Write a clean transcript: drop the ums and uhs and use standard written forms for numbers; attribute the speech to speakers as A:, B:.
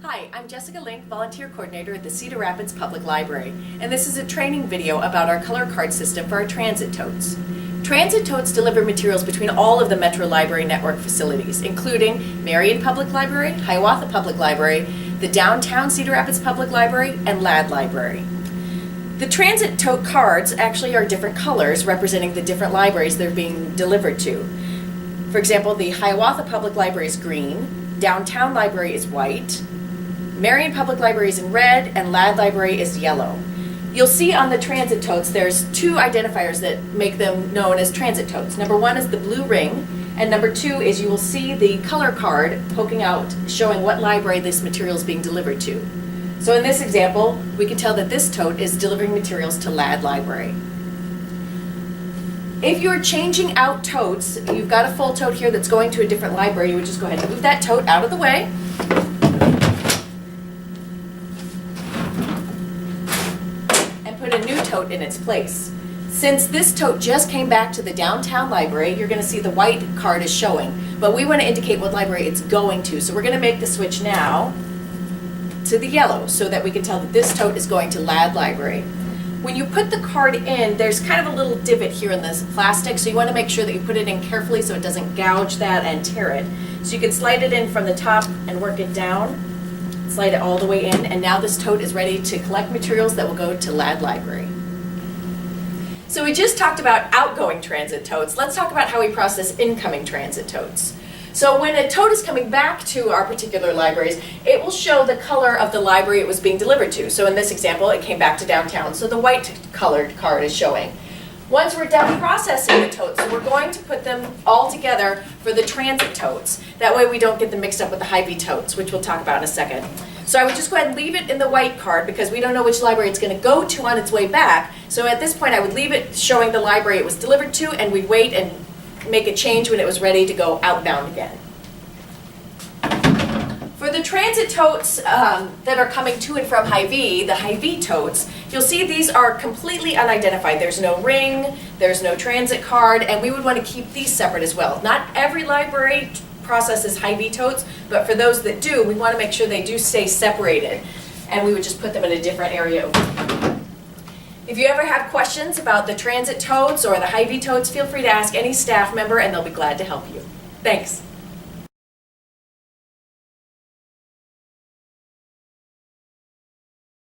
A: Hi, I'm Jessica Link, Volunteer Coordinator at the Cedar Rapids Public Library, and this is a training video about our color card system for our transit totes. Transit totes deliver materials between all of the Metro Library Network facilities, including Marion Public Library, Hiawatha Public Library, the downtown Cedar Rapids Public Library, and Ladd Library. The transit tote cards actually are different colors representing the different libraries they're being delivered to. For example, the Hiawatha Public Library is green, Downtown Library is white, Marion Public Library is in red, and Ladd Library is yellow. You'll see on the transit totes there's two identifiers that make them known as transit totes. Number one is the blue ring, and number two is you will see the color card poking out showing what library this material is being delivered to. So in this example, we can tell that this tote is delivering materials to Ladd Library. If you're changing out totes, you've got a full tote here that's going to a different library, you would just go ahead and move that tote out of the way. And put a new tote in its place. Since this tote just came back to the downtown library, you're going to see the white card is showing, but we want to indicate what library it's going to. So we're going to make the switch now to the yellow so that we can tell that this tote is going to Ladd Library. When you put the card in, there's kind of a little divot here in this plastic, so you want to make sure that you put it in carefully so it doesn't gouge that and tear it. So you can slide it in from the top and work it down, slide it all the way in, and now this tote is ready to collect materials that will go to Ladd Library. So we just talked about outgoing transit totes. Let's talk about how we process incoming transit totes. So when a tote is coming back to our particular libraries, it will show the color of the library it was being delivered to. So in this example, it came back to downtown, so the white colored card is showing. Once we're done processing the totes, so we're going to put them all together for the transit totes. That way we don't get them mixed up with the Hy-Vee totes, which we'll talk about in a second. So I would just go ahead and leave it in the white card because we don't know which library it's going to go to on its way back. So at this point I would leave it showing the library it was delivered to, and we'd wait and make a change when it was ready to go outbound again. For the transit totes that are coming to and from Hy-Vee, the Hy-Vee totes, you'll see these are completely unidentified. There's no ring, there's no transit card, and we would want to keep these separate as well. Not every library processes Hy-Vee totes, but for those that do, we want to make sure they do stay separated, and we would just put them in a different area. If you ever have questions about the transit totes or the Hy-Vee totes, feel free to ask any staff member and they'll be glad to help you. Thanks.